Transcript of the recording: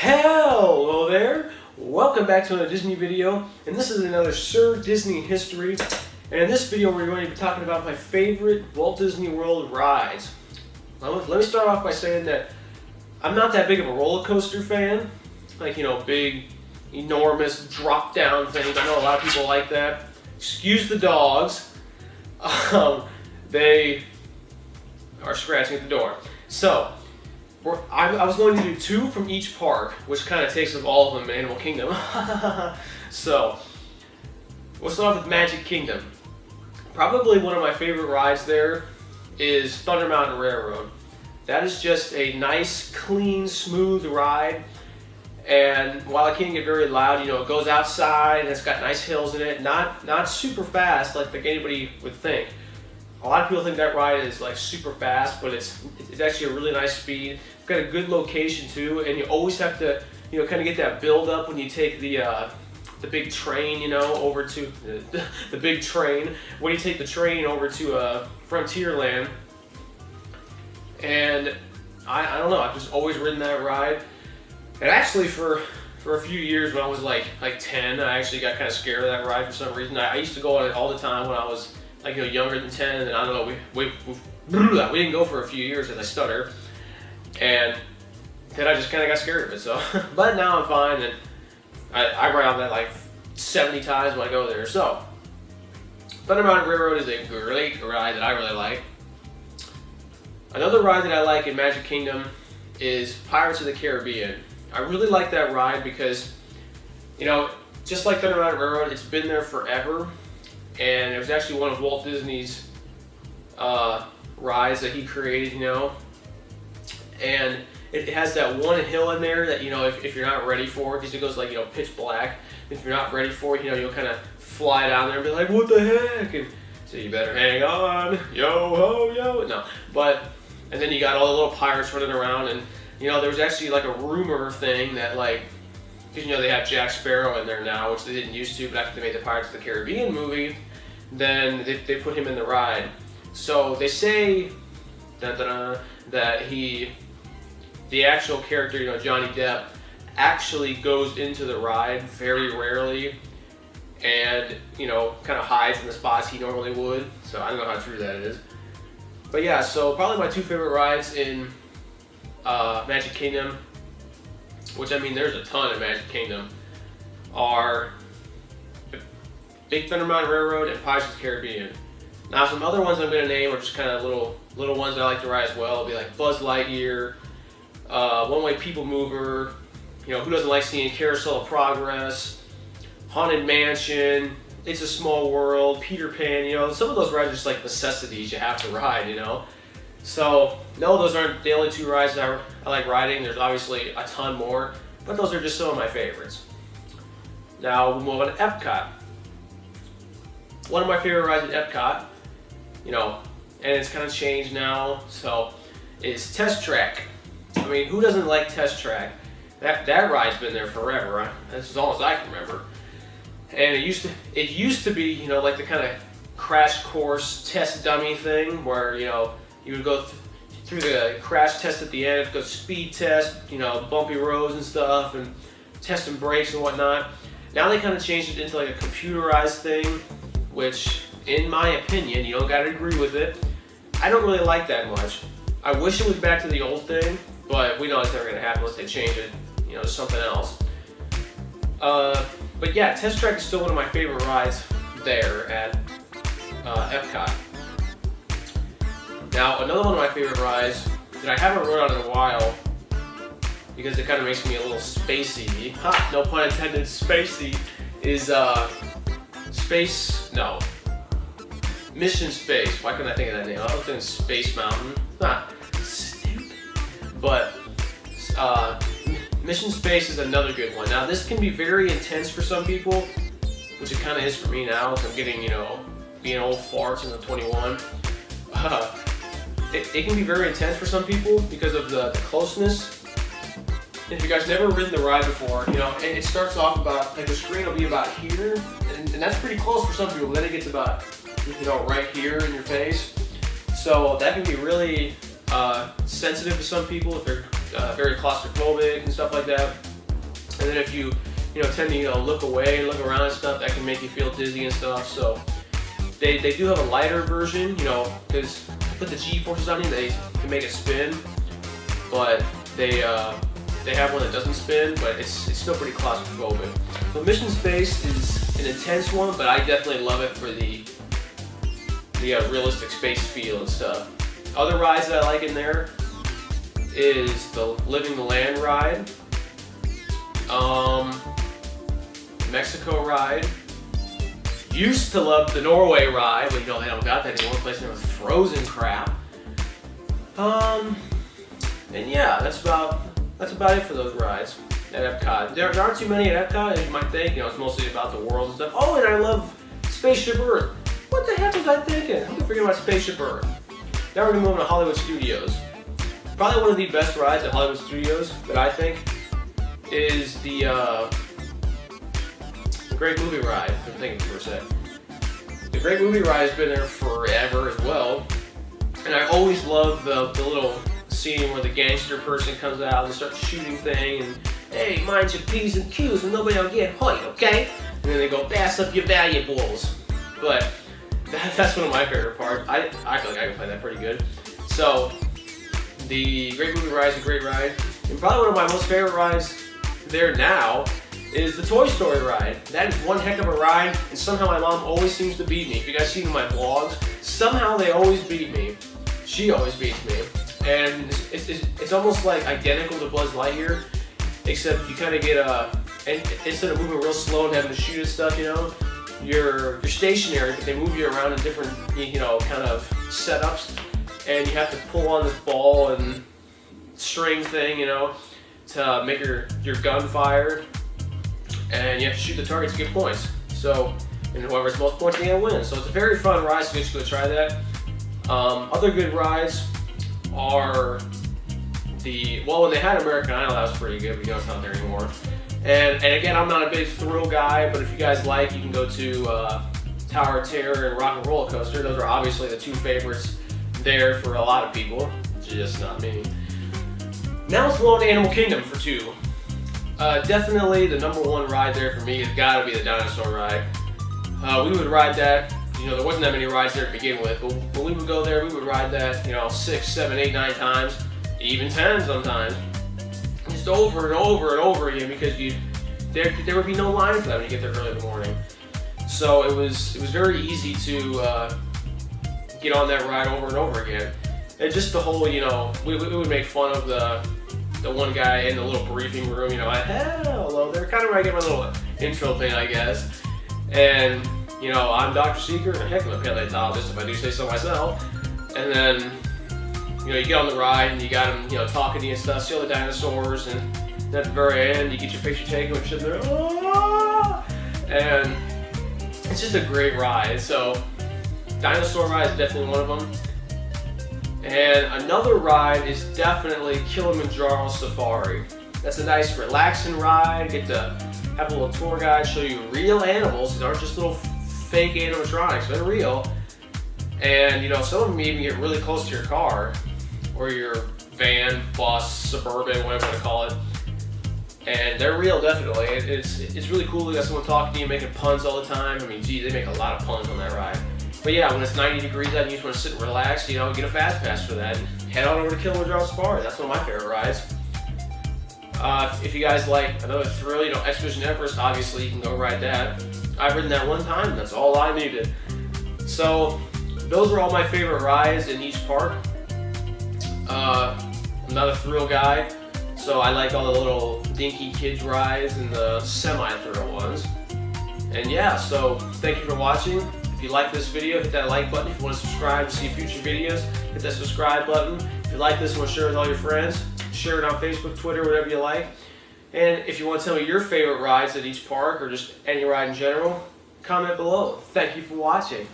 Hello there! Welcome back to another Disney video, and this is another Sir Disney History. And in this video we're going to be talking about my favorite Walt Disney World rides. Let me start off by saying that I'm not that big of a roller coaster fan. Like, you know, big, enormous drop down things. I know a lot of people like that. Excuse the dogs. They are scratching at the door. So, I was going to do two from each park, which kind of takes up all of them in Animal Kingdom. So, we'll start off with Magic Kingdom. Probably one of my favorite rides there is Thunder Mountain Railroad. That is just a nice, clean, smooth ride. And while it can get very loud, you know, it goes outside and it's got nice hills in it. Not super fast like anybody would think. A lot of people think that ride is like super fast, but it's actually a really nice speed. It's got a good location too, and you always have to, you know, kind of get that build up when you take the big train, you know, over to the big train. When you take the train over to Frontierland, and I don't know, I've just always ridden that ride. And actually, for a few years when I was like 10, I actually got kind of scared of that ride for some reason. I used to go on it all the time when I was like, you know, younger than 10, and I don't know, we didn't go for a few years because I stutter, and then I just kind of got scared of it. So, but now I'm fine, and I ride on that like 70 times when I go there. So, Thunder Mountain Railroad is a great ride that I really like. Another ride that I like in Magic Kingdom is Pirates of the Caribbean. I really like that ride because, you know, just like Thunder Mountain Railroad, it's been there forever. And it was actually one of Walt Disney's rides that he created, you know. And it has that one hill in there that, you know, if you're not ready for it, because it goes like, you know, pitch black. If you're not ready for it, you know, you'll kind of fly down there and be like, what the heck? And so you better hang on, yo ho yo. No, and then you got all the little pirates running around, and you know, there was actually like a rumor thing that like, because you know they have Jack Sparrow in there now, which they didn't used to, but after they made the Pirates of the Caribbean movie, then they put him in the ride. So they say that the actual character, you know, Johnny Depp, actually goes into the ride very rarely, and you know, kind of hides in the spots he normally would. So I don't know how true that is. But yeah, so probably my two favorite rides in Magic Kingdom, which I mean there's a ton in Magic Kingdom, are Big Thunder Mountain Railroad and Pirates of the Caribbean. Now some other ones I'm going to name are just kind of little ones that I like to ride as well. It'll be like Buzz Lightyear, One Way People Mover, you know, who doesn't like seeing Carousel of Progress, Haunted Mansion, It's a Small World, Peter Pan. You know, some of those rides are just like necessities you have to ride, you know. So no, those aren't the only two rides that I like riding. There's obviously a ton more, but those are just some of my favorites. Now we'll move on to Epcot. One of my favorite rides at Epcot, you know, and it's kind of changed now, so is Test Track. I mean, who doesn't like Test Track? That ride's been there forever. Right? That's as long as I can remember. And it used to be, you know, like the kind of crash course test dummy thing where, you know, you would go through the crash test at the end, go speed test, you know, bumpy roads and stuff, and testing brakes and whatnot. Now they kind of changed it into like a computerized thing, which, in my opinion, you don't gotta agree with it, I don't really like that much. I wish it was back to the old thing, but we know it's never gonna happen unless they change it, you know, to something else. But yeah, Test Track is still one of my favorite rides there at Epcot. Now, another one of my favorite rides that I haven't rode on in a while, because it kind of makes me a little spacey, no pun intended, spacey, is Mission Space. Why couldn't I think of that name? I was thinking Space Mountain. Stupid. But Mission Space is another good one. Now, this can be very intense for some people, which it kind of is for me now, as I'm getting, you know, being old farts in the 21. It can be very intense for some people because of the closeness. If you guys never ridden the ride before, you know, it starts off about, like the screen will be about here, and that's pretty close for some people, but then it gets about, you know, right here in your face. So that can be really sensitive to some people if they're very claustrophobic and stuff like that. And then if you tend to look away and look around and stuff, that can make you feel dizzy and stuff. So they do have a lighter version, because put the G-forces on you, they can make it spin. But they have one that doesn't spin, but it's still pretty claustrophobic. So Mission Space is an intense one, but I definitely love it for the realistic space feel and stuff. Other rides that I like in there is the Living the Land ride, Mexico ride. Used to love the Norway ride, but they don't got that anymore. Place there with frozen crap. And yeah, that's about it for those rides at Epcot. There aren't too many at Epcot, as you might think. It's mostly about the world and stuff. Oh, and I love Spaceship Earth. What the heck was I thinking? How could I forget about Spaceship Earth? Now we're gonna move on to Hollywood Studios. Probably one of the best rides at Hollywood Studios that I think is the Great Movie Ride. I'm thinking for a sec. The Great Movie Ride has been there forever as well, and I always love the little scene where the gangster person comes out and starts shooting thing, and hey, mind your P's and Q's and nobody will get hurt, okay? And then they go, pass up your valuables. But that's one of my favorite parts. I feel like I can play that pretty good. So the Great Movie Ride is a great ride, and probably one of my most favorite rides there now is the Toy Story ride. That is one heck of a ride, and somehow my mom always seems to beat me. If you guys see my vlogs, somehow they always beat me. She always beats me. And it's almost like identical to Buzz Lightyear, except you kind of get instead of moving real slow and having to shoot at stuff, you're stationary, but they move you around in different, kind of setups, and you have to pull on this ball and string thing, to make your gun fire, and you have to shoot the target to get points. So, and whoever's most points in the end wins. So it's a very fun ride, so you should go try that. Other good rides are when they had American Idol, that was pretty good, but it's not there anymore. And again, I'm not a big thrill guy, but if you guys like, you can go to Tower of Terror and Rock and Roller Coaster. Those are obviously the two favorites there for a lot of people, just not me. Now let's go on to Animal Kingdom for two. Definitely the #1 ride there for me has got to be the dinosaur ride. We would ride that. There wasn't that many rides there to begin with, but when we would go there, we would ride that, 6, 7, 8, 9 times, even 10 sometimes, just over and over and over again, because there would be no line for that when you get there early in the morning. So it was very easy to get on that ride over and over again. And just the whole, we would make fun of the one guy in the little briefing room, hello there, kind of where I get my little intro thing, I guess. And I'm Dr. Seeker, and heck of a paleontologist if I do say so myself. And then, you get on the ride and you got him, talking to you and stuff, see all the dinosaurs, and at the very end, you get your picture taken with shit there, and it's just a great ride. So, dinosaur ride is definitely one of them. And another ride is definitely Kilimanjaro Safari. That's a nice, relaxing ride. Get to have a little tour guide show you real animals. These aren't just little fake animatronics, they're real. And some of them even get really close to your car or your van, bus, Suburban, whatever you want to call it. And they're real, definitely. It's really cool to get someone talking to you, making puns all the time. I mean, gee, they make a lot of puns on that ride. But yeah, when it's 90 degrees out and you just want to sit and relax, get a fast pass for that. And head on over to Kilimanjaro Safari. That's one of my favorite rides. If you guys like another thrill, Expedition Everest, obviously you can go ride that. I've ridden that one time, that's all I needed. So, those are all my favorite rides in each park. I'm not a thrill guy, so I like all the little dinky kids rides and the semi-thrill ones. And yeah, so thank you for watching. If you like this video, hit that like button. If you want to subscribe to see future videos, hit that subscribe button. If you like this one, share it with all your friends. Share it on Facebook, Twitter, whatever you like. And if you want to tell me your favorite rides at each park or just any ride in general, comment below. Thank you for watching.